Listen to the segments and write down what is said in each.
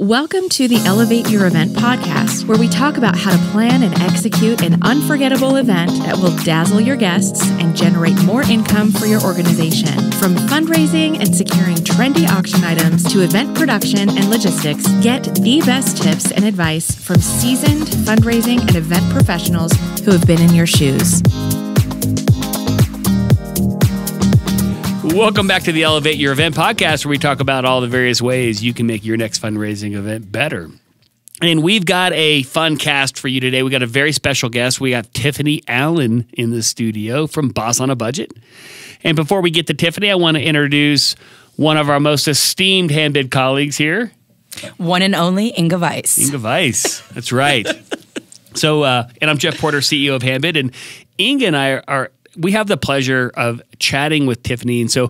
Welcome to the Elevate Your Event podcast, where we talk about how to plan and execute an unforgettable event that will dazzle your guests and generate more income for your organization. From fundraising and securing trendy auction items to event production and logistics, get the best tips and advice from seasoned fundraising and event professionals who have been in your shoes. Welcome back to the Elevate Your Event podcast, where we talk about all the various ways you can make your next fundraising event better. And we've got a fun cast for you today. We got a very special guest. We have Tiffany Allen in the studio from Boss on a Budget. And before we get to Tiffany, I want to introduce one of our most esteemed Handbid colleagues here. One and only Inga Weiss. Inga Weiss. That's right. And I'm Jeff Porter, CEO of Handbid. And Inga and I we have the pleasure of chatting with Tiffany. And so,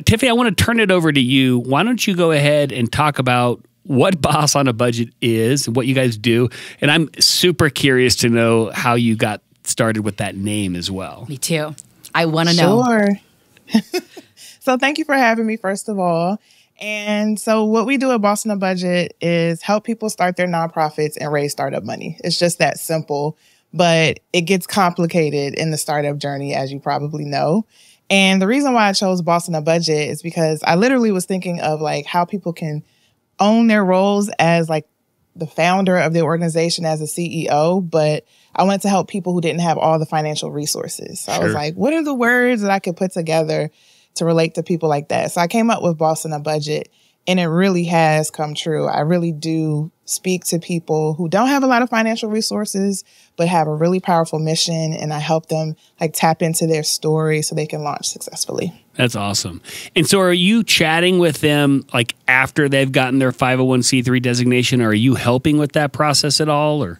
Tiffany, I want to turn it over to you. Why don't you go ahead and talk about what Boss on a Budget is, what you guys do. And I'm super curious to know how you got started with that name as well. Me too. I want to know. Sure. So thank you for having me, first of all. And so what we do at Boss on a Budget is help people start their nonprofits and raise startup money. It's just that simple. But it gets complicated in the startup journey, as you probably know. And the reason why I chose Boss on a Budget is because I literally was thinking of like how people can own their roles as like the founder of the organization, as a CEO. But I wanted to help people who didn't have all the financial resources. So I was like, what are the words that I could put together to relate to people like that? So I came up with Boss on a Budget. And it really has come true. I really do speak to people who don't have a lot of financial resources, but have a really powerful mission. And I help them like tap into their story so they can launch successfully. That's awesome. And so are you chatting with them like after they've gotten their 501c3 designation? Or are you helping with that process at all? Or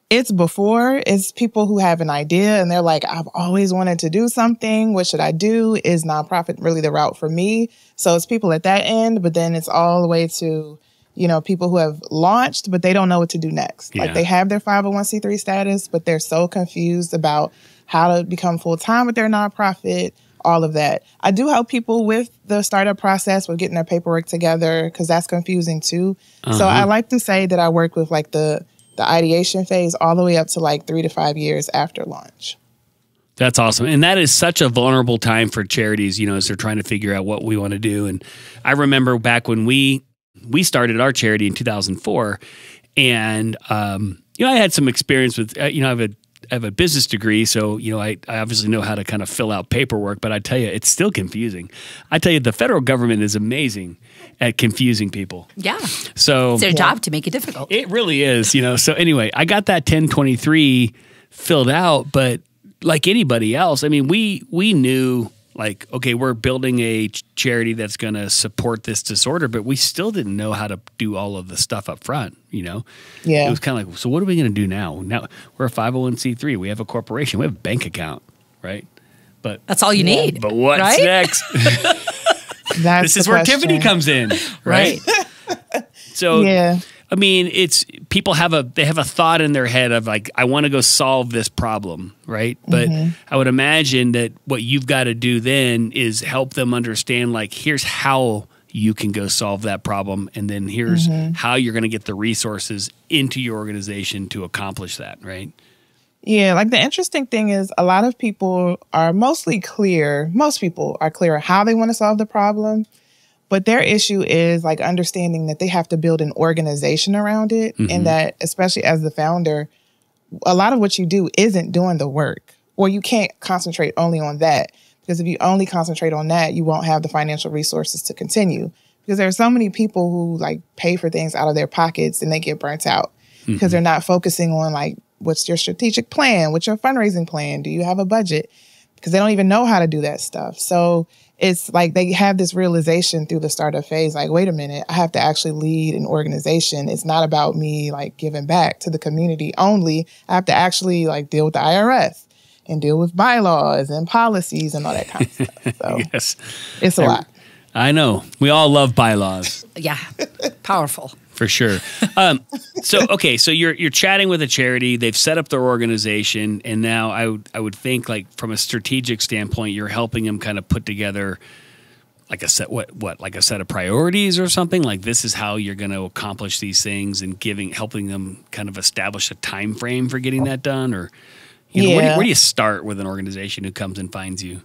it's before. It's people who have an idea and they're like, I've always wanted to do something. What should I do? Is nonprofit really the route for me? So it's people at that end, but then it's all the way to, you know, people who have launched, but they don't know what to do next. Yeah. Like they have their 501c3 status, but they're so confused about how to become full-time with their nonprofit, all of that. I do help people with the startup process, with getting their paperwork together, because that's confusing too. So I like to say that I work with like the ideation phase all the way up to like 3 to 5 years after launch. That's awesome. And that is such a vulnerable time for charities, you know, as they're trying to figure out what we want to do. And I remember back when we started our charity in 2004, and, you know, I had some experience with, you know, I have a business degree, so, you know, I obviously know how to kind of fill out paperwork, but I tell you, it's still confusing. I tell you, the federal government is amazing at confusing people. Yeah. So it's their job to make it difficult. It really is, you know. So anyway, I got that 1023 filled out, but like anybody else, I mean, we knew like, okay, we're building a charity that's going to support this disorder, but we still didn't know how to do all of the stuff up front, you know? Yeah. It was kind of like, so what are we going to do now? Now we're a 501c3. We have a corporation. We have a bank account, right? But that's all you need. But what's right? next? This is where Tiffany comes in, right? So, yeah. I mean, it's people they have a thought in their head of like, I want to go solve this problem, right? But I would imagine that what you've got to do then is help them understand like, here's how you can go solve that problem, and then here's how you're going to get the resources into your organization to accomplish that, right? Yeah, like the interesting thing is a lot of people are mostly clear. Most people are clear how they want to solve the problem. But their issue is like understanding that they have to build an organization around it, and that especially as the founder, a lot of what you do isn't doing the work, or you can't concentrate only on that, because if you only concentrate on that, you won't have the financial resources to continue, because there are so many people who like pay for things out of their pockets and they get burnt out because they're not focusing on like, what's your strategic plan? What's your fundraising plan? Do you have a budget? Because they don't even know how to do that stuff. So it's like they have this realization through the startup phase, like, wait a minute, I have to actually lead an organization. It's not about me like giving back to the community only. I have to actually like deal with the IRS and deal with bylaws and policies and all that kind of stuff. So yes. It's a lot. I know. We all love bylaws. Yeah. Powerful. For sure. Okay, so you're chatting with a charity. They've set up their organization, and now I would think, like from a strategic standpoint, you're helping them kind of put together like a set like a set of priorities or something? Like this is how you're going to accomplish these things, and helping them kind of establish a time frame for getting that done? Or where do you start with an organization who comes and finds you?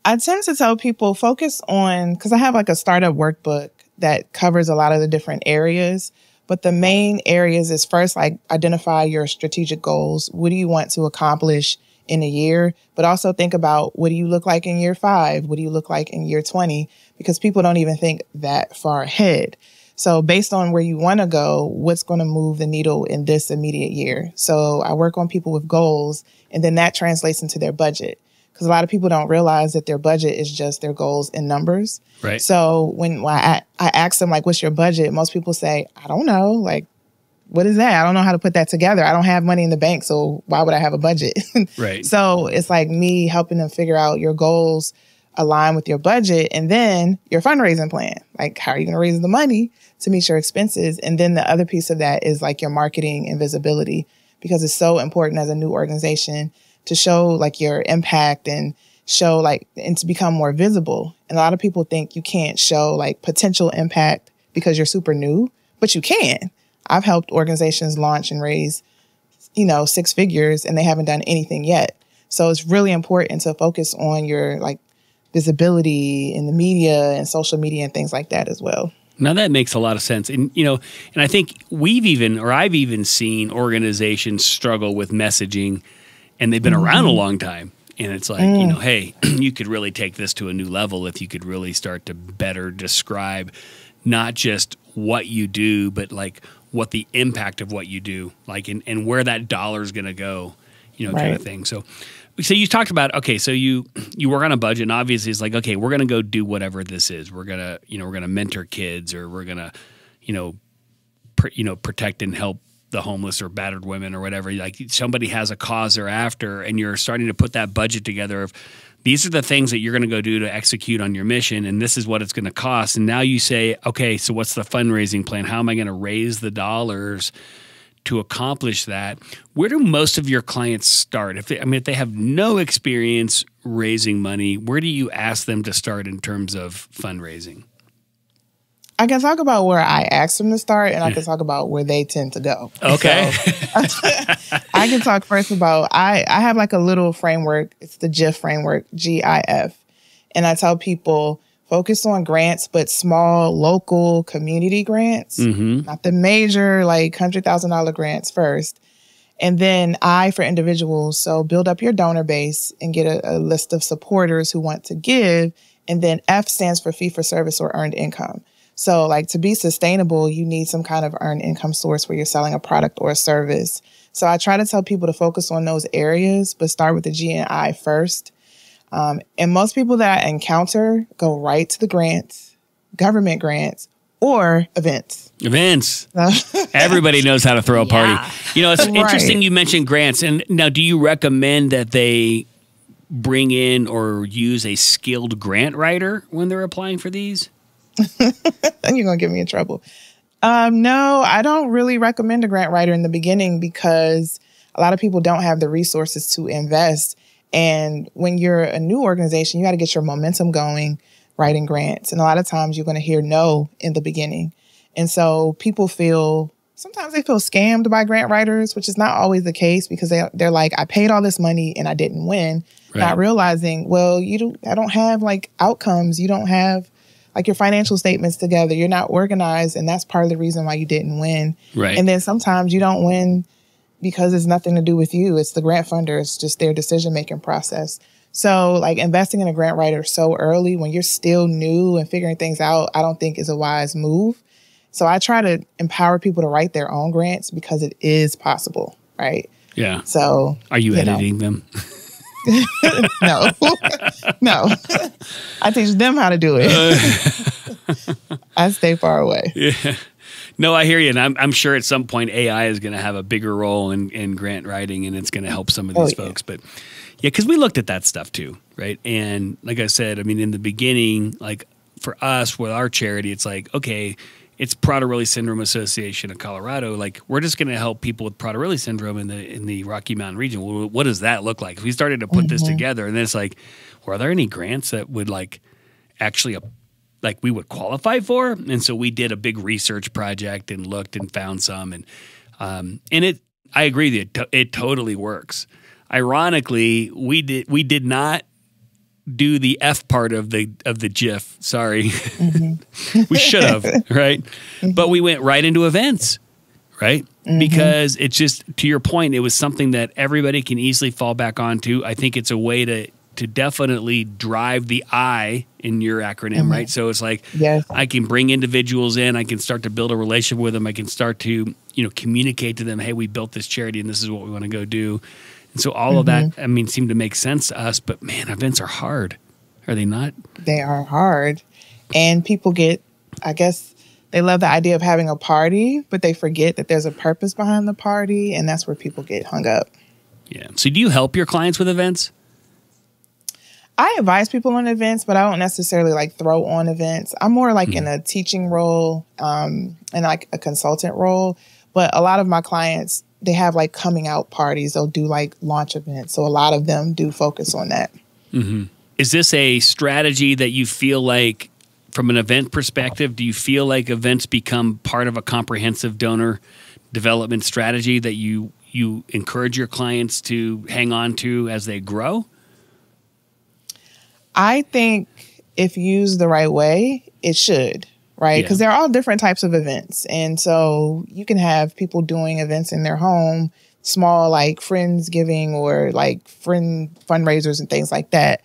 I tend to tell people focus on, because I have like a startup workbook that covers a lot of the different areas. But the main areas is first, like, identify your strategic goals. What do you want to accomplish in a year? But also think about, what do you look like in year 5? What do you look like in year 20? Because people don't even think that far ahead. So based on where you want to go, what's going to move the needle in this immediate year? So I work on people with goals, and then that translates into their budget. Because a lot of people don't realize that their budget is just their goals in numbers. Right. So when I ask them, like, what's your budget? Most people say, I don't know. Like, what is that? I don't know how to put that together. I don't have money in the bank, so why would I have a budget? Right. So it's like me helping them figure out your goals align with your budget, and then your fundraising plan. Like, how are you going to raise the money to meet your expenses? And then the other piece of that is like your marketing and visibility, because it's so important as a new organization to show like your impact and show like, and to become more visible. And a lot of people think you can't show like potential impact because you're super new, but you can. I've helped organizations launch and raise, 6 figures, and they haven't done anything yet. So it's really important to focus on your like visibility in the media and social media and things like that as well. Now that makes a lot of sense. And, and I think I've even seen organizations struggle with messaging, and they've been around a long time. And it's like, hey, you could really take this to a new level if you could really start to better describe not just what you do, but like what the impact of what you do, like, and where that dollar is going to go, kind of thing. So you talked about, okay, so you work on a budget, and obviously it's like, okay, we're going to go do whatever this is. We're going to, we're going to mentor kids, or we're going to, protect and help the homeless or battered women or whatever. Like, somebody has a cause they're after, and you're starting to put that budget together of, these are the things that you're going to go do to execute on your mission, and this is what it's going to cost. And now you say, okay, so what's the fundraising plan? How am I going to raise the dollars to accomplish that? Where do most of your clients start? If they have no experience raising money, where do you ask them to start in terms of fundraising? I can talk about where I ask them to start, and I can talk about where they tend to go. Okay. So, I can talk first about, I have like a little framework. It's the GIF framework, GIF. And I tell people, focus on grants, but small, local community grants, not the major, like $100,000 grants first. And then I for individuals. So build up your donor base and get a list of supporters who want to give. And then F stands for fee for service or earned income. So like, to be sustainable, you need some kind of earned income source where you're selling a product or a service. So I try to tell people to focus on those areas, but start with the G and I first. And most people that I encounter go right to the grants, government grants, or events. Events. Everybody knows how to throw a party. It's interesting you mentioned grants. And now, do you recommend that they bring in or use a skilled grant writer when they're applying for these? Then you're going to get me in trouble. No, I don't really recommend a grant writer in the beginning, because a lot of people don't have the resources to invest. And when you're a new organization, you got to get your momentum going, writing grants. And a lot of times you're going to hear no in the beginning. And so sometimes they feel scammed by grant writers, which is not always the case, because they're like, I paid all this money and I didn't win. Right. Not realizing, well, I don't have like outcomes. You don't have like your financial statements together. You're not organized. And that's part of the reason why you didn't win. Right. And then sometimes you don't win because it's nothing to do with you. It's the grant funder. It's just their decision-making process. So like, investing in a grant writer so early when you're still new and figuring things out, I don't think is a wise move. So I try to empower people to write their own grants, because it is possible. Right. Yeah. So are you editing them? No. I teach them how to do it. I stay far away. Yeah. No, I hear you. And I'm sure at some point AI is going to have a bigger role in grant writing, and it's going to help some of these folks. But yeah, because we looked at that stuff too, right? And like I said, in the beginning, like for us with our charity, it's like, okay, it's Prader-Willi Syndrome Association of Colorado. Like, we're just going to help people with Prader-Willi syndrome in the Rocky Mountain region. Well, what does that look like? We started to put this together, and then it's like, well, are there any grants that would like actually like we would qualify for. And so we did a big research project and looked and found some, and I agree that it totally works. Ironically, we did not do the F part of the GIF. Sorry. We should have, right? But we went right into events, right? Because it's just, to your point, it was something that everybody can easily fall back onto. I think it's a way to definitely drive the I in your acronym, right? So it's like, I can bring individuals in, I can start to build a relationship with them, I can start to, communicate to them, hey, we built this charity and this is what we want to go do. And so all of that, seemed to make sense to us, but man, events are hard. Are they not? They are hard. And people they love the idea of having a party, but they forget that there's a purpose behind the party, and that's where people get hung up. Yeah. So do you help your clients with events? I advise people on events, but I don't necessarily like throw on events. I'm more like in a teaching role and like a consultant role. But a lot of my clients, they have like coming out parties. They'll do like launch events. So a lot of them do focus on that. Is this a strategy that you feel like, from an event perspective, do you feel like events become part of a comprehensive donor development strategy that you encourage your clients to hang on to as they grow? I think if used the right way, it should, right? Because there are all different types of events. And so you can have people doing events in their home, small like Friendsgiving or like friend fundraisers and things like that.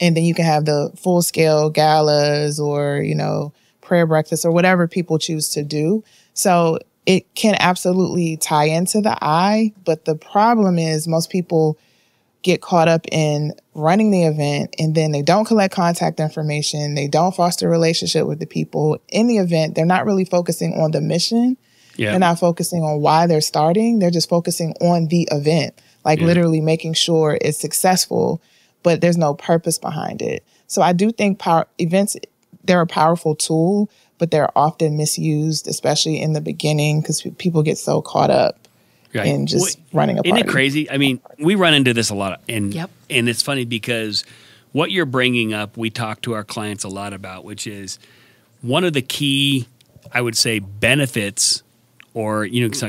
And then you can have the full scale galas or, prayer breakfast or whatever people choose to do. So it can absolutely tie into the I. But the problem is most people get caught up in running the event and then they don't collect contact information. They don't foster a relationship with the people in the event. They're not really focusing on the mission. They're not focusing on why they're starting. They're just focusing on the event, like literally making sure it's successful, but there's no purpose behind it. So I do think events, they're a powerful tool, but they're often misused, especially in the beginning because people get so caught up. And just running a party. Isn't it crazy? I mean, we run into this a lot. And it's funny because what you're bringing up, we talk to our clients a lot about, which is one of the key, I would say, benefits or,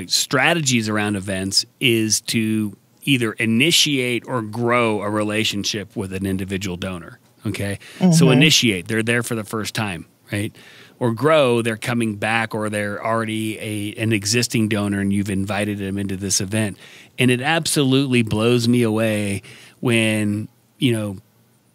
strategies around events is to either initiate or grow a relationship with an individual donor. Okay. So initiate, they're there for the first time, right? Or grow, they're coming back or they're already an existing donor and you've invited them into this event. And it absolutely blows me away when,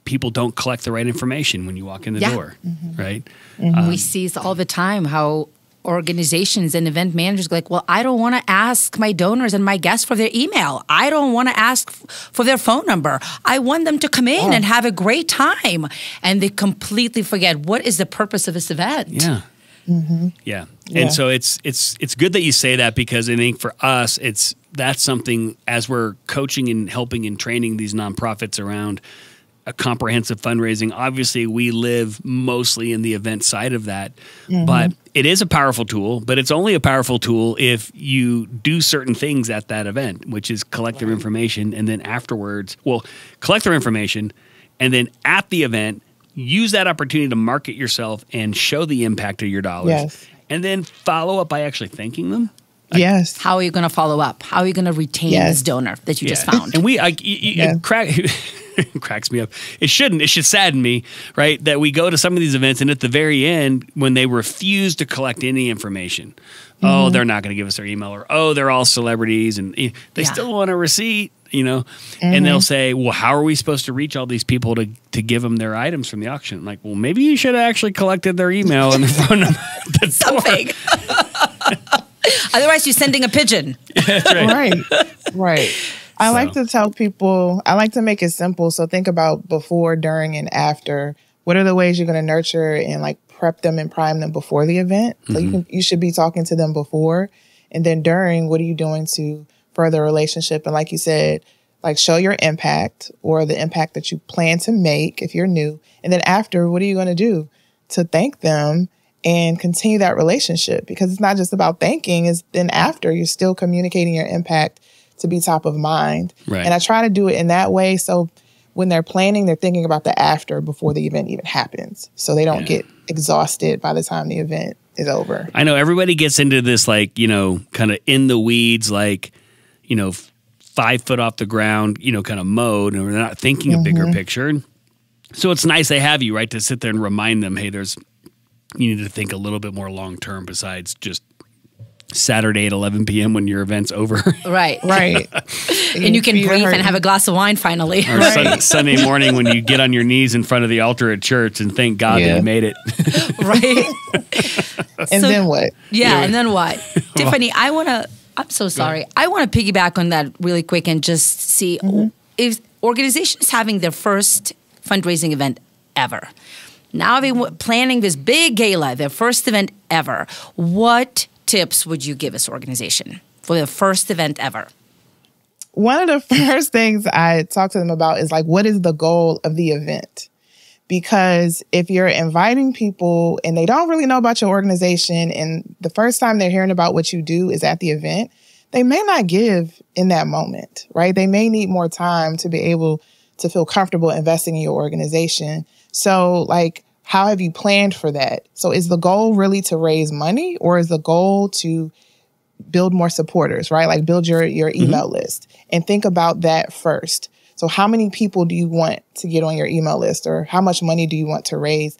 people don't collect the right information when you walk in the door, right? We see this all the time, how organizations and event managers go like, well, I don't want to ask my donors and my guests for their email. I don't want to ask for their phone number. I want them to come in and have a great time. And they completely forget what is the purpose of this event. Yeah. And so it's good that you say that because I think for us, that's something as we're coaching and helping and training these nonprofits around a comprehensive fundraising. Obviously, we live mostly in the event side of that, but it is a powerful tool, but it's only a powerful tool if you do certain things at that event, which is collect their information and then afterwards, collect their information and then at the event, use that opportunity to market yourself and show the impact of your dollars and then follow up by actually thanking them. How are you going to follow up? How are you going to retain this donor that you just found? And it cracks me up. It shouldn't. It should sadden me, right? That we go to some of these events and at the very end, when they refuse to collect any information, they're not going to give us their email or, they're all celebrities and they still want a receipt, and they'll say, well, how are we supposed to reach all these people to give them their items from the auction? I'm like, well, maybe you should have actually collected their email and their phone number. Something. Otherwise, you're sending a pigeon. That's Right. I like to tell people, I like to make it simple. So think about before, during, and after. What are the ways you're going to nurture and like prep them and prime them before the event? So you should be talking to them before. And then during, what are you doing to further a relationship? And like you said, like show your impact or the impact that you plan to make if you're new. And then after, what are you going to do to thank them and continue that relationship? Because it's not just about thanking, it's then after you're still communicating your impact to be top of mind. And I try to do it in that way. So when they're planning, they're thinking about the after before the event even happens. So they don't get exhausted by the time the event is over. I know everybody gets into this, like, you know, kind of in the weeds, like, you know, 5 foot off the ground, you know, kind of mode, and they're not thinking a bigger picture. So it's nice they have you, right, to sit there and remind them, hey, you need to think a little bit more long term besides just Saturday at 11 p.m. when your event's over. Right. And you can breathe and have a glass of wine finally. Or Sunday morning when you get on your knees in front of the altar at church and thank God that you made it. Right. And then what? Yeah, and then what? Tiffany, I'm so sorry. I want to piggyback on that really quick and just see if organizations having their first fundraising event ever. Now they're planning this big gala, their first event ever. What tips would you give this organization for their first event ever? One of the first things I talk to them about is like, what is the goal of the event? Because if you're inviting people and they don't really know about your organization and the first time they're hearing about what you do is at the event, they may not give in that moment, right? They may need more time to be able to feel comfortable investing in your organization. So like, how have you planned for that? So is the goal really to raise money, or is the goal to build more supporters, right? Like build your email list and think about that first. So how many people do you want to get on your email list, or how much money do you want to raise?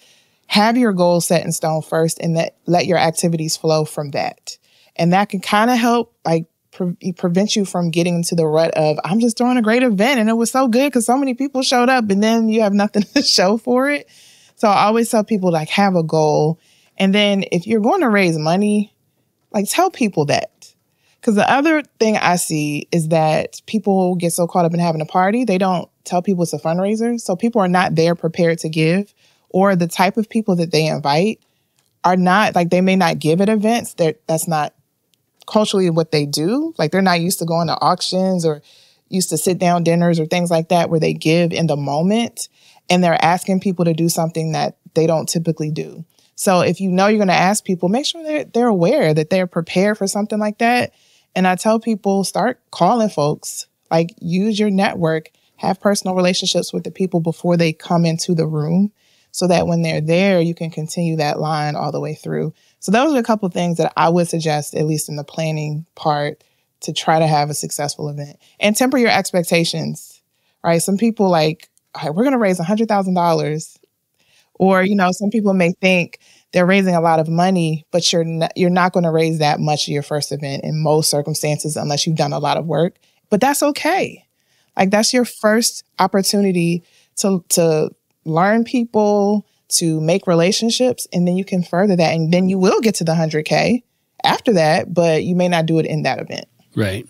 Have your goals set in stone first and let your activities flow from that. And that can kind of help like prevent you from getting into the rut of, I'm just throwing a great event and it was so good because so many people showed up and then you have nothing to show for it. So I always tell people like have a goal. And then if you're going to raise money, like tell people that. Because the other thing I see is that people get so caught up in having a party, they don't tell people it's a fundraiser. So people are not there prepared to give, or the type of people that they invite are not, like they may not give at events. That's not culturally what they do. Like they're not used to going to auctions or used to sit down dinners or things like that where they give in the moment. And they're asking people to do something that they don't typically do. So if you know you're going to ask people, make sure they're aware that they're prepared for something like that. And I tell people, start calling folks, like use your network, have personal relationships with the people before they come into the room so that when they're there, you can continue that line all the way through. So those are a couple of things that I would suggest, at least in the planning part, to try to have a successful event. And temper your expectations, right? Some people like, all right, we're going to raise $100,000. Or, you know, some people may think they're raising a lot of money, but you're not going to raise that much of your first event in most circumstances unless you've done a lot of work. But that's okay. Like that's your first opportunity to learn people, to make relationships, and then you can further that. And then you will get to the 100K after that, but you may not do it in that event. Right.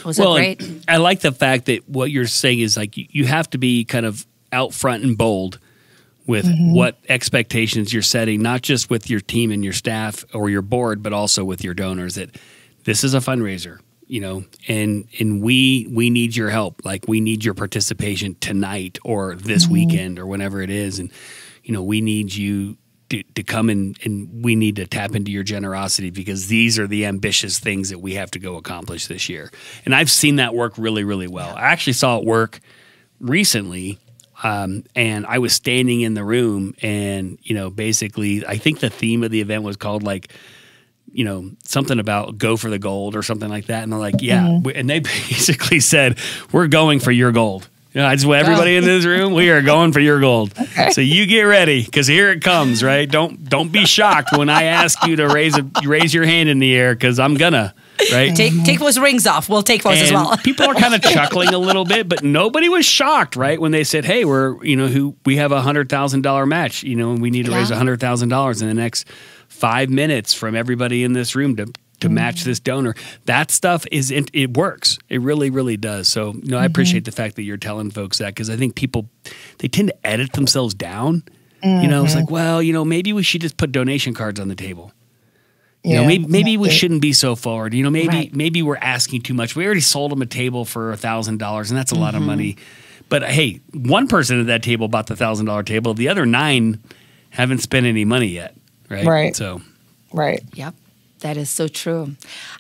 Was well, it great? I like the fact that what you're saying is like you have to be kind of out front and bold with what expectations you're setting, not just with your team and your staff or your board, but also with your donors, that this is a fundraiser, you know, and we need your help. Like we need your participation tonight or this weekend or whenever it is. And, you know, we need you to come and we need to tap into your generosity because these are the ambitious things that we have to go accomplish this year. And I've seen that work really, really well. I actually saw it work recently. And I was standing in the room and, you know, basically I think the theme of the event was called like, you know, something about go for the gold or something like that. And they're like, yeah. And they basically said, we're going for your gold. You know, I just want everybody in this room, we are going for your gold. Okay. So you get ready because here it comes, right? Don't be shocked when I ask you to raise your hand in the air because I'm gonna. Right? Take those rings off. We'll take those as well. People are kind of chuckling a little bit, but nobody was shocked, right? When they said, hey, we have a $100,000 match, you know, and we need to raise $100,000 in the next 5 minutes from everybody in this room to match this donor. That stuff it works. It really, really does. So, you know, I appreciate the fact that you're telling folks that because I think people, they tend to edit themselves down. You know, it's like, well, you know, maybe we should just put donation cards on the table. You know, maybe we shouldn't be so forward. You know, maybe we're asking too much. We already sold them a table for $1,000, and that's a lot of money. But hey, one person at that table bought the $1,000 table. The other 9 haven't spent any money yet, right? Right. So, right. Yep. That is so true.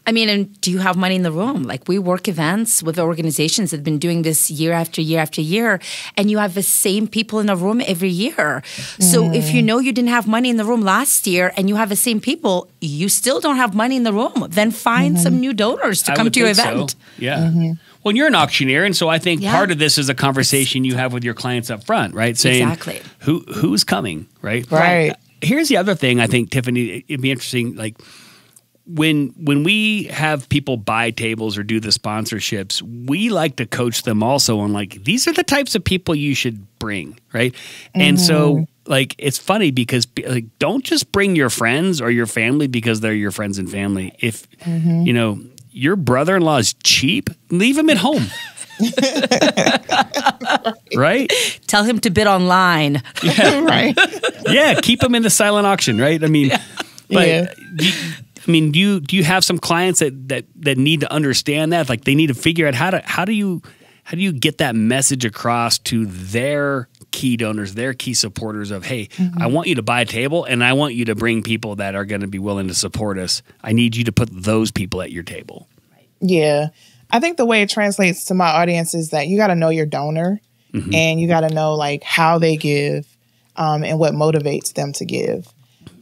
I mean, and do you have money in the room? Like, we work events with organizations that have been doing this year after year after year, and you have the same people in the room every year. So if you know you didn't have money in the room last year and you have the same people, you still don't have money in the room, then find some new donors to come to your event. So. Yeah. Well, you're an auctioneer, and so I think part of this is a conversation you have with your clients up front, right? Saying, who's coming, right? Right. Here's the other thing I think, Tiffany, it'd be interesting, like, when we have people buy tables or do the sponsorships, we like to coach them also on, like, these are the types of people you should bring, right? And so, like, it's funny because, like, don't just bring your friends or your family because they're your friends and family. If, you know, your brother-in-law is cheap, leave him at home. Right? Tell him to bid online. Yeah. Right. Yeah, keep him in the silent auction, right? I mean, but do you have some clients that need to understand that? Like, they need to figure out how do you get that message across to their key donors, their key supporters of, hey, I want you to buy a table and I want you to bring people that are going to be willing to support us. I need you to put those people at your table. Yeah. I think the way it translates to my audience is that you got to know your donor and you got to know, like, how they give and what motivates them to give.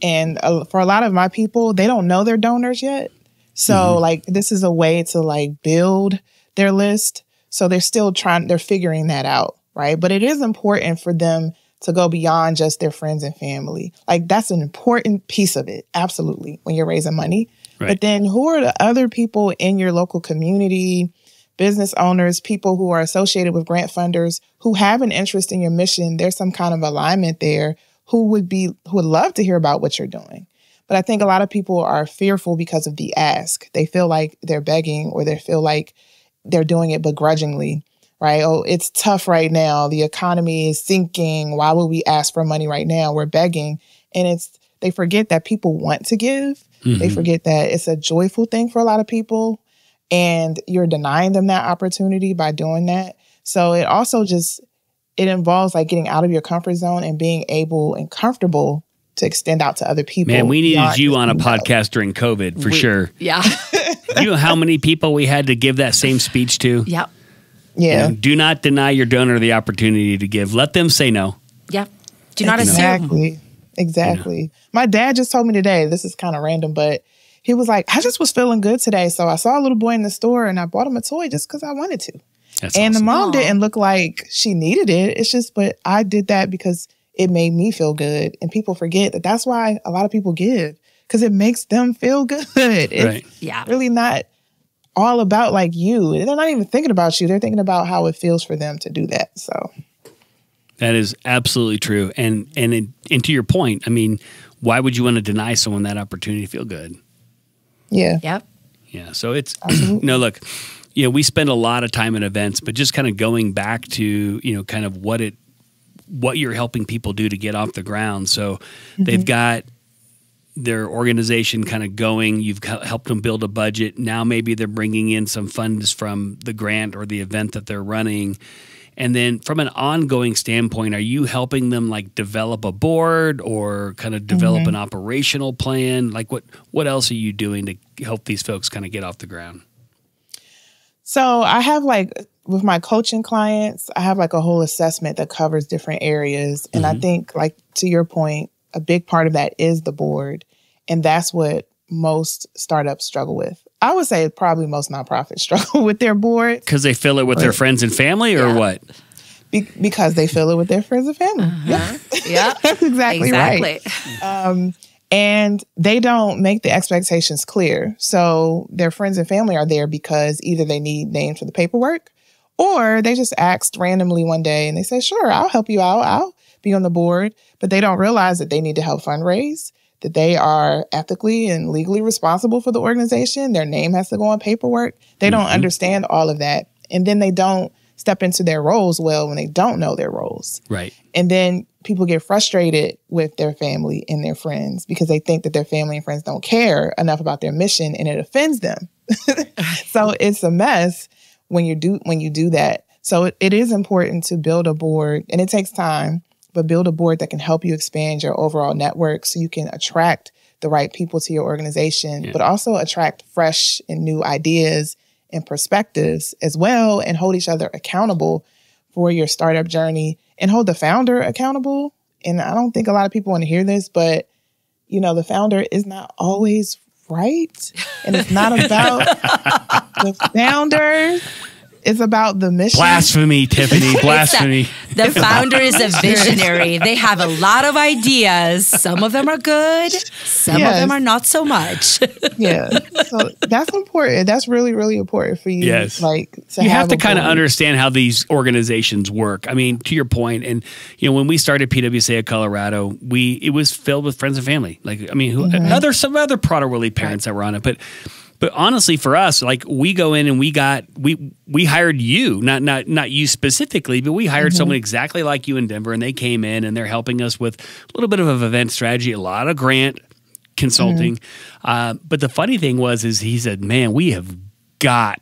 And for a lot of my people, they don't know their donors yet. So like, this is a way to, like, build their list. So they're figuring that out. Right. But it is important for them to go beyond just their friends and family. Like, that's an important piece of it. Absolutely. When you're raising money. Right. But then who are the other people in your local community, business owners, people who are associated with grant funders who have an interest in your mission? There's some kind of alignment there who would love to hear about what you're doing. But I think a lot of people are fearful because of the ask. They feel like they're begging, or they feel like they're doing it begrudgingly, right? Oh, it's tough right now. The economy is sinking. Why would we ask for money right now? We're begging. And they forget that people want to give. They forget that it's a joyful thing for a lot of people, and you're denying them that opportunity by doing that. So it also it involves, like, getting out of your comfort zone and being able and comfortable to extend out to other people. Man, we needed you on a podcast during COVID for sure. Yeah. You know how many people we had to give that same speech to? Yep. Yeah. You know, do not deny your donor the opportunity to give. Let them say no. Yep. Do not assume. Exactly. You know. My dad just told me today, this is kind of random, but he was like, I just was feeling good today. So I saw a little boy in the store and I bought him a toy just because I wanted to. That's and awesome. The mom didn't look like she needed it. It's just, but I did that because it made me feel good. And people forget that that's why a lot of people give, because it makes them feel good. It's really not all about, like, you. They're not even thinking about you. They're thinking about how it feels for them to do that. So that is absolutely true. And to your point, I mean, why would you want to deny someone that opportunity to feel good? Yeah. Yep. Yeah. So it's, look, you know, we spend a lot of time in events, but just kind of going back to, you know, kind of what you're helping people do to get off the ground. So they've got their organization kind of going. You've helped them build a budget. Now maybe they're bringing in some funds from the grant or the event that they're running. And then from an ongoing standpoint, are you helping them, like, develop a board or kind of develop an operational plan? Like, what else are you doing to help these folks kind of get off the ground? So I have, like, with my coaching clients, I have, like, a whole assessment that covers different areas. And I think, like, to your point, a big part of that is the board. And that's what most startups struggle with. I would say probably most nonprofits struggle with their board. Because they fill it with their friends and family, or what? Because they fill it with their friends and family. Yeah. That's exactly right. And they don't make the expectations clear. So their friends and family are there because either they need names for the paperwork, or they just asked randomly one day and they say, sure, I'll help you out. I'll be on the board. But they don't realize that they need to help fundraise, that they are ethically and legally responsible for the organization. Their name has to go on paperwork. They don't understand all of that. And then they don't step into their roles well when they don't know their roles. Right. And then people get frustrated with their family and their friends because they think that their family and friends don't care enough about their mission, and it offends them. So it's a mess when you do that. So it is important to build a board, and it takes time, but build a board that can help you expand your overall network so you can attract the right people to your organization, but also attract fresh and new ideas and perspectives as well, and hold each other accountable for your startup journey, and hold the founder accountable. And I don't think a lot of people want to hear this, but you know, the founder is not always right. And it's not about the founder. It's about the mission. Blasphemy, Tiffany. Blasphemy. The founder is a visionary. They have a lot of ideas. Some of them are good. Some of them are not so much. Yeah. So that's important. That's really, really important for you. Yes. Like, you have to kind of understand how these organizations work. I mean, to your point, and you know, when we started PWSA of Colorado, it was filled with friends and family. Like, I mean, some other product relief parents that were on it, But honestly, for us, like, we go in and we hired you, not you specifically, but we hired someone exactly like you in Denver, and they came in and they're helping us with a little bit of an event strategy, a lot of grant consulting. But the funny thing is he said, "Man, we have got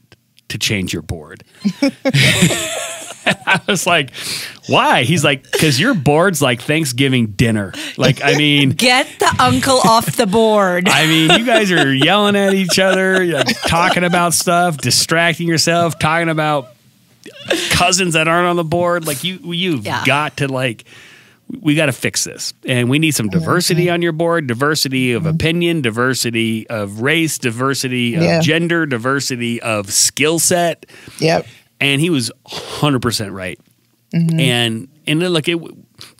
to change your board." And I was like, why? He's like, because your board's like Thanksgiving dinner. Like, I mean, get the uncle off the board. I mean, you guys are yelling at each other, like, talking about stuff, distracting yourself, talking about cousins that aren't on the board. Like, you've got to, like, we got to fix this. And we need some diversity on your board, diversity of opinion, diversity of race, diversity of gender, diversity of skill set. Yep. And he was 100% right. And look,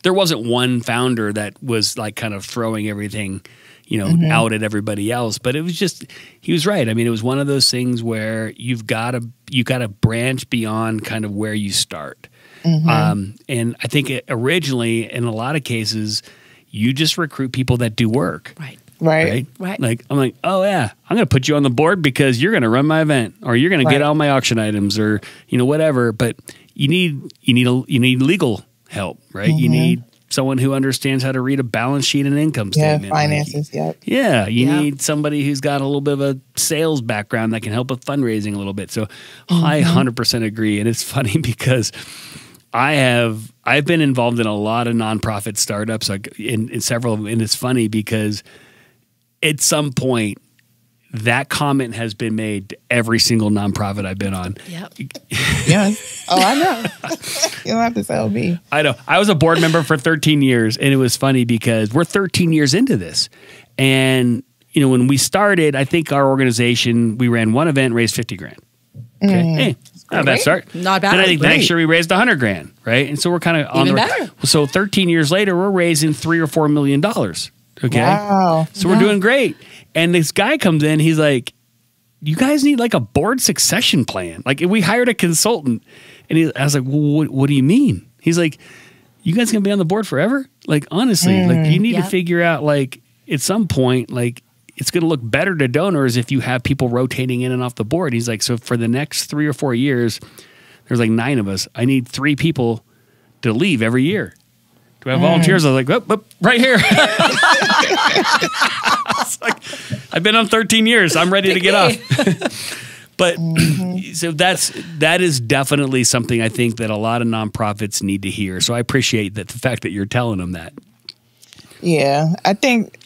there wasn't one founder that was like kind of throwing everything, you know, out at everybody else. But it was just, he was right. I mean, it was one of those things where you got to branch beyond kind of where you start. And I think originally, in a lot of cases, you just recruit people that do work. Right. Like, I'm like, oh yeah, I'm going to put you on the board because you're going to run my event, or you're going to get all my auction items, or, you know, whatever. But you need legal help, right? You need someone who understands how to read a balance sheet and income statement. Finances. You need somebody who's got a little bit of a sales background that can help with fundraising a little bit. So I 100% agree. And it's funny because I've been involved in a lot of nonprofit startups, like in several of them, and it's funny because at some point, that comment has been made to every single nonprofit I've been on. Yes. Oh, I know. You don't have to tell me. I know. I was a board member for 13 years, and it was funny because we're 13 years into this. And, you know, when we started, I think our organization, we ran one event, raised 50 grand. Okay. Hey, not a bad start. Not bad. And I think the next year we raised 100 grand, right? And so we're kind of on Even the better. So 13 years later, we're raising $3 or $4 million. Okay. Wow. So we're doing great. And this guy comes in, he's like, you guys need like a board succession plan. Like, we hired a consultant. And I was like, well, what do you mean? He's like, you guys gonna be on the board forever? Like, honestly, like, you need to figure out, like, at some point, like, it's going to look better to donors if you have people rotating in and off the board. He's like, so for the next 3 or 4 years, there's like 9 of us. I need 3 people to leave every year. Do I have volunteers? I was like, right here. Like, I've been on 13 years. I'm ready to get off. But so that is definitely something I think that a lot of nonprofits need to hear. So I appreciate the fact that you're telling them that. Yeah, I think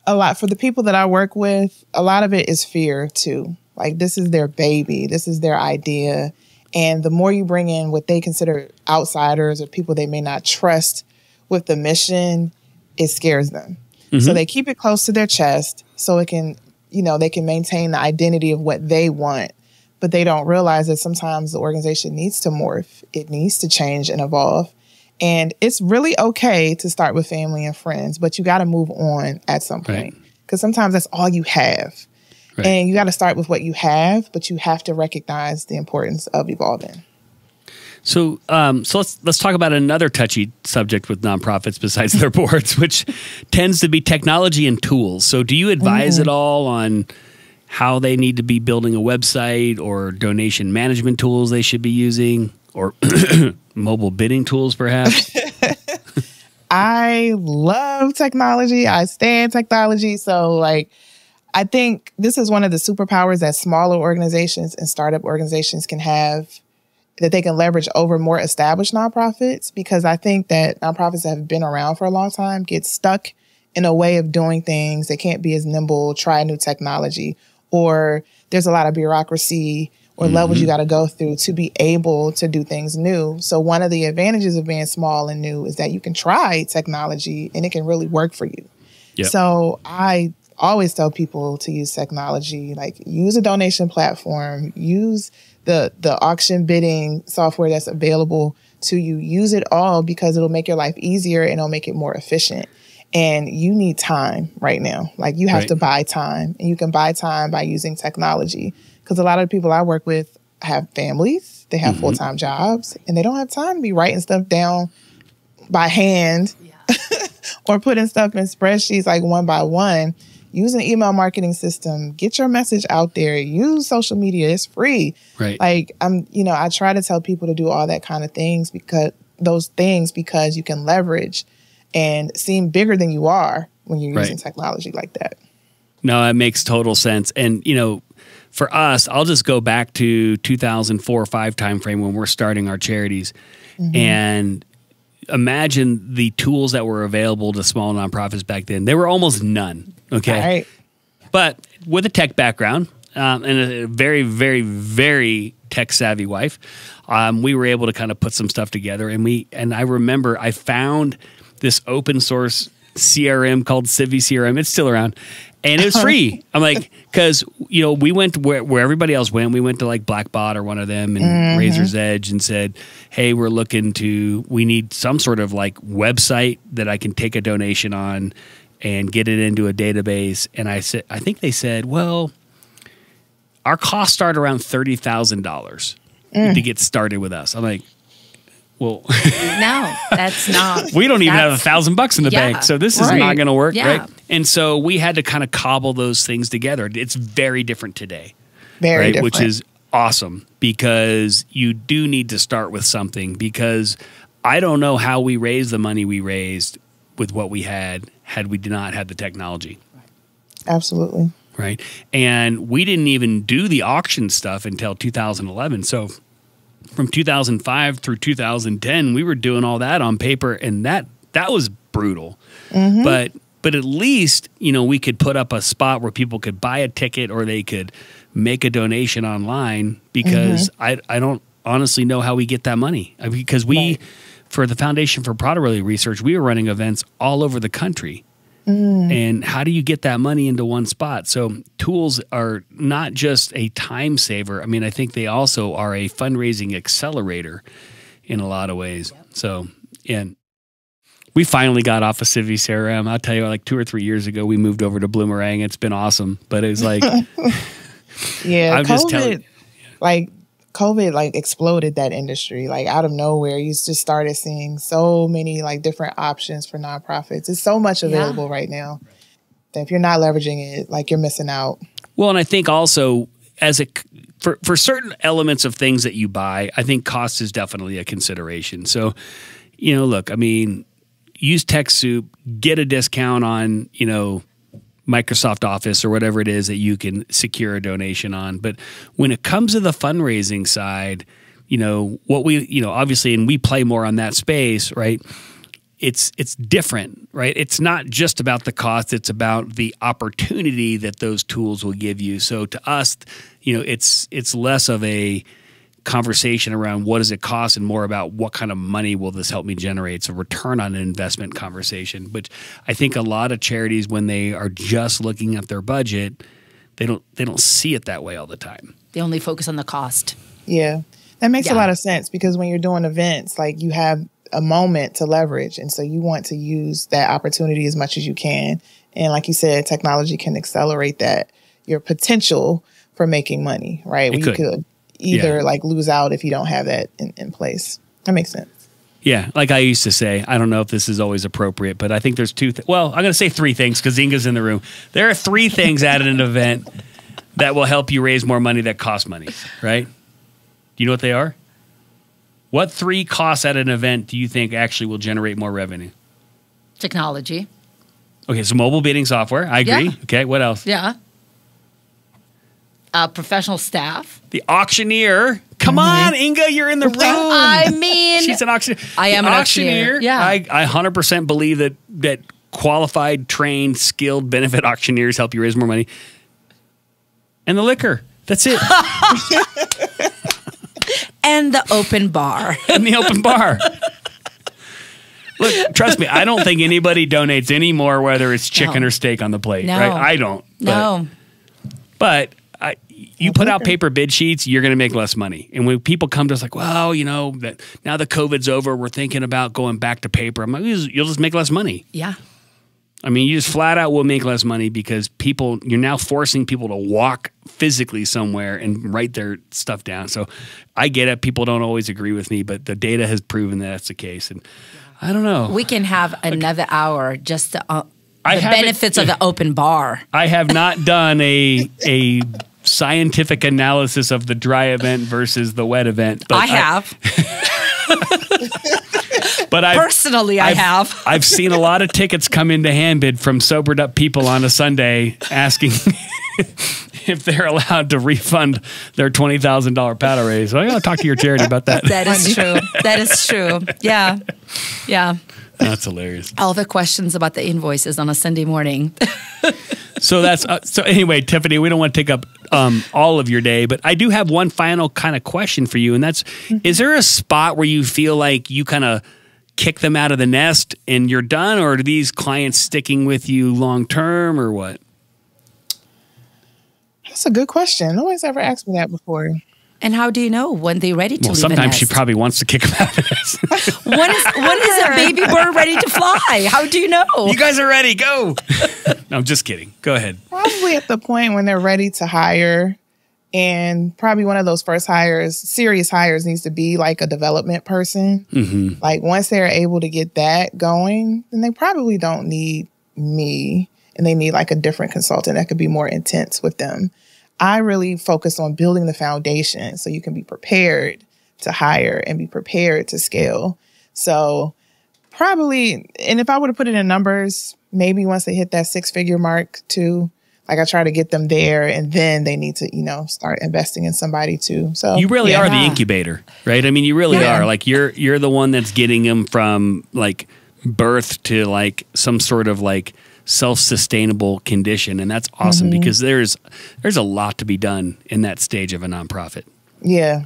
a lot for the people that I work with, a lot of it is fear too. Like, this is their baby. This is their idea. And the more you bring in what they consider outsiders or people they may not trust with the mission, it scares them. So they keep it close to their chest so it can, you know, they can maintain the identity of what they want. But they don't realize that sometimes the organization needs to morph. It needs to change and evolve. And it's really okay to start with family and friends, but you got to move on at some point. Because sometimes that's all you have. And you got to start with what you have, but you have to recognize the importance of evolving. So, let's talk about another touchy subject with nonprofits besides their boards, which tends to be technology and tools. So, do you advise at all on how they need to be building a website, or donation management tools they should be using, or mobile bidding tools, perhaps? I love technology. I stand technology. So, like, I think this is one of the superpowers that smaller organizations and startup organizations can have, that they can leverage over more established nonprofits, because I think that nonprofits that have been around for a long time get stuck in a way of doing things. They can't be as nimble, try new technology, or there's a lot of bureaucracy or levels you got to go through to be able to do things new. So one of the advantages of being small and new is that you can try technology and it can really work for you. Yep. So I always tell people to use technology, like use a donation platform, use the auction bidding software that's available to you. Use it all because it'll make your life easier and it'll make it more efficient. And you need time right now. Like you have to buy time, and you can buy time by using technology. Because a lot of the people I work with have families, they have full-time jobs, and they don't have time to be writing stuff down by hand or putting stuff in spreadsheets like one by one. Use an email marketing system, get your message out there, use social media, it's free. Right. Like I try to tell people to do all that kind of things because you can leverage and seem bigger than you are when you're using technology like that. No, that makes total sense. And, for us, I'll just go back to 2004 or 5 timeframe when we're starting our charities and imagine the tools that were available to small nonprofits back then. There were almost none. Okay. Right. But with a tech background and a very, very, very tech savvy wife, we were able to kind of put some stuff together. And I remember I found this open source CRM called Civi CRM. It's still around. And it was free. I'm like, because, we went to where everybody else went. We went to like Blackbot or one of them and Razor's Edge and said, hey, we need some sort of like website that I can take a donation on and get it into a database. And I think they said, well, our costs start around $30,000 to get started with us. I'm like, well, no, that's not. We don't even have $1,000 in the bank, so this is not going to work, Yeah. right? And so we had to kind of cobble those things together. It's very different today, Very different. Which is awesome because you do need to start with something. Because I don't know how we raised the money we raised with what we had we not had the technology. Absolutely. Right, and we didn't even do the auction stuff until 2011. So from 2005 through 2010, we were doing all that on paper, and that was brutal. But at least, we could put up a spot where people could buy a ticket or they could make a donation online because I don't honestly know how we get that money. Because for the Foundation for Prader-Willi Research, we were running events all over the country. And how do you get that money into one spot? So tools are not just a time saver. I mean, I think they also are a fundraising accelerator in a lot of ways. So, and we finally got off of Civi CRM. I'll tell you, like 2 or 3 years ago, we moved over to Bloomerang. It's been awesome. But it was like, yeah, I'm just telling you. COVID exploded that industry. Like out of nowhere, you just started seeing so many different options for nonprofits. It's so much available right now that if you're not leveraging it, you're missing out. Well, and I think also for certain elements of things that you buy, I think cost is definitely a consideration. So, look, I mean, use TechSoup, get a discount on, Microsoft Office or whatever it is that you can secure a donation on. But when it comes to the fundraising side, what we, obviously, and we play more on that space, right? It's different, right? It's not just about the cost. It's about the opportunity that those tools will give you. So to us, it's less of a conversation around what does it cost and more about what kind of money will this help me generate. It's a return on an investment conversation. But I think a lot of charities, when they are just looking at their budget, they don't see it that way all the time. They only focus on the cost. Yeah. That makes a lot of sense because when you're doing events, you have a moment to leverage. And so you want to use that opportunity as much as you can. And like you said, technology can accelerate that, your potential for making money, right? You could either lose out if you don't have that in place. That makes sense. Yeah. Like I used to say, I don't know if this is always appropriate, but I think there's I'm going to say 3 things because Inga's in the room. There are 3 things at an event that will help you raise more money that cost money, right? Do you know what they are? What 3 costs at an event do you think actually will generate more revenue? Technology. Okay. So mobile bidding software. I agree. Yeah. Okay. What else? Yeah. Professional staff. The auctioneer. Come on, Inga, you're in the room. I mean, she's an auctioneer. I am an auctioneer. Yeah. I 100% believe that qualified, trained, skilled benefit auctioneers help you raise more money. And the liquor. That's it. And the open bar. And the open bar. Look, trust me, I don't think anybody donates anymore, whether it's chicken or steak on the plate. No. Right? I don't. No. But you put out paper bid sheets, you're going to make less money. And when people come to us like, well, you know, that now the COVID's over, we're thinking about going back to paper. I'm like, you'll just make less money. Yeah. I mean, you just flat out will make less money because you're now forcing people to walk physically somewhere and write their stuff down. So I get it. People don't always agree with me, but the data has proven that that's the case. And I don't know. We can have another hour just to, the benefits of the open bar. I have not done a scientific analysis of the dry event versus the wet event. But I have. But I have. I've seen a lot of tickets come into Handbid from sobered up people on a Sunday asking if they're allowed to refund their $20,000 paddle raise. So I got to talk to your charity about that. That is true. That is true. Yeah. Yeah. That's hilarious. All the questions about the invoices on a Sunday morning. So anyway, Tiffany, we don't want to take up all of your day, but I do have one final kind of question for you. And that's, is there a spot where you feel like you kind of kick them out of the nest and you're done? Or are these clients sticking with you long-term or what? That's a good question. No one's ever asked me that before. And how do you know when they're ready to leave sometimes the nest? She probably wants to kick them out of the nest. When is a baby bird ready to fly? How do you know? You guys are ready. Go. No, I'm just kidding. Go ahead. Probably at the point when they're ready to hire, and probably one of those first hires, serious hires, needs to be like a development person. Mm-hmm. Like once they're able to get that going, then they probably don't need me, and they need like a different consultant that could be more intense with them. I really focus on building the foundation so you can be prepared to hire and be prepared to scale. So probably, and if I were to put it in numbers, maybe once they hit that 6-figure mark too, like I try to get them there, and then they need to, start investing in somebody too. So you really are the incubator, right? I mean, you really are. Like you're the one that's getting them from like birth to like some sort of like self-sustainable condition. And that's awesome because there's a lot to be done in that stage of a nonprofit. Yeah.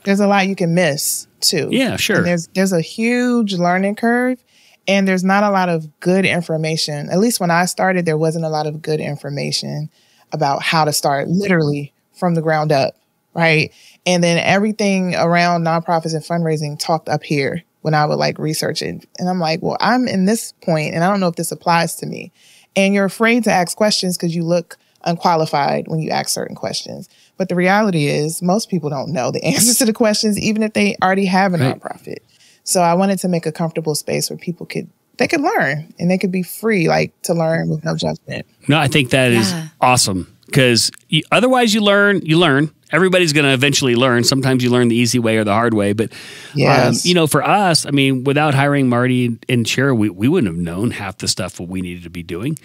There's a lot you can miss too. Yeah, sure. And there's a huge learning curve, and there's not a lot of good information. At least when I started, there wasn't a lot of good information about how to start literally from the ground up, right? And then everything around nonprofits and fundraising talked up here when I would like research it. And I'm like, well, I'm in this point and I don't know if this applies to me. And you're afraid to ask questions because you look unqualified when you ask certain questions. But the reality is most people don't know the answers to the questions, even if they already have a nonprofit. So I wanted to make a comfortable space where people could learn, and they could be free, like to learn with no judgment. No, I think that is awesome because otherwise you learn. Everybody's going to eventually learn. Sometimes you learn the easy way or the hard way. But, for us, I mean, without hiring Marty and Cher, we wouldn't have known half the stuff what we needed to be doing.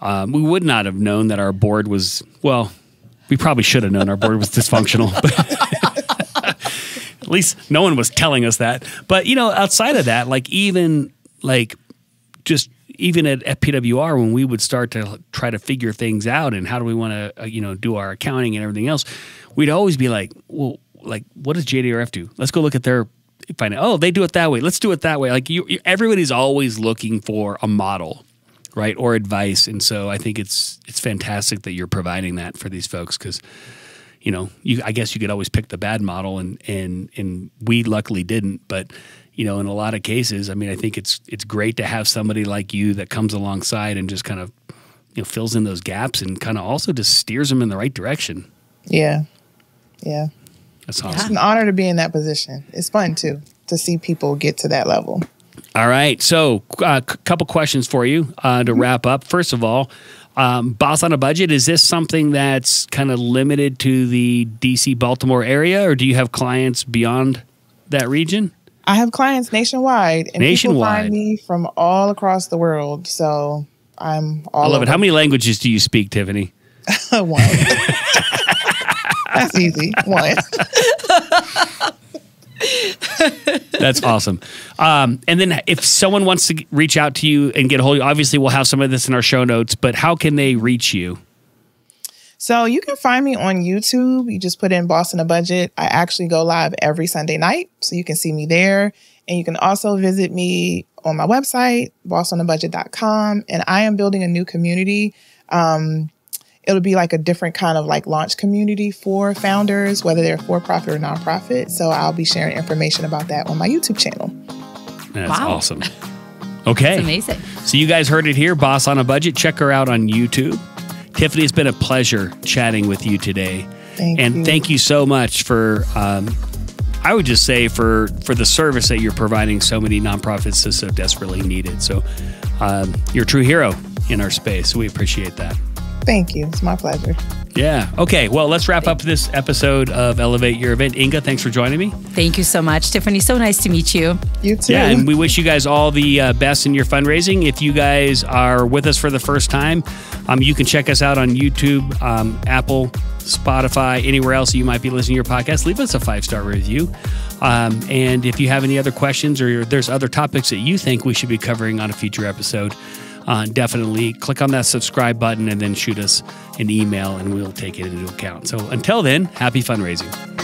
We would not have known that our board was, well, we probably should have known our board was dysfunctional. But at least no one was telling us that. But, outside of that, even at PWR, when we would start to try to figure things out and how do we want to, do our accounting and everything else, we'd always be like, well, like, what does JDRF do? Let's go look at their finance. Oh, they do it that way. Let's do it that way. Like everybody's always looking for a model, right? Or advice. And so I think it's fantastic that you're providing that for these folks because, I guess you could always pick the bad model and we luckily didn't, but in a lot of cases, I mean, I think it's great to have somebody like you that comes alongside and just kind of, fills in those gaps and kind of also just steers them in the right direction. Yeah. Yeah. That's awesome. It's an honor to be in that position. It's fun too, to see people get to that level. All right. So a couple questions for you to wrap up. First of all, Boss on a Budget, is this something that's kind of limited to the DC, Baltimore area, or do you have clients beyond that region? I have clients nationwide, and people find me from all across the world. So I'm all I love over. it. How many languages do you speak, Tiffany? One. That's easy. One. That's awesome. And then if someone wants to reach out to you and get a hold of you, obviously we'll have some of this in our show notes, but how can they reach you? So you can find me on YouTube. You just put in Boss on a Budget. I actually go live every Sunday night, so you can see me there. And you can also visit me on my website, bossonabudget.com. And I am building a new community. It'll be like a different kind of like launch community for founders, whether they're for-profit or nonprofit. So I'll be sharing information about that on my YouTube channel. That's awesome. Okay. That's amazing. So you guys heard it here, Boss on a Budget. Check her out on YouTube. Tiffany, it's been a pleasure chatting with you today. Thank you so much for, I would just say for the service that you're providing so many nonprofits that so desperately need it. So you're a true hero in our space. We appreciate that. Thank you. It's my pleasure. Yeah. Okay. Well, let's wrap up this episode of Elevate Your Event. Inga, thanks for joining me. Thank you so much, Tiffany. So nice to meet you. You too. Yeah, and we wish you guys all the best in your fundraising. If you guys are with us for the first time, you can check us out on YouTube, Apple, Spotify, anywhere else you might be listening to your podcast. Leave us a 5-star review. And if you have any other questions or there's other topics that you think we should be covering on a future episode, definitely click on that subscribe button and then shoot us an email and we'll take it into account. So until then, happy fundraising.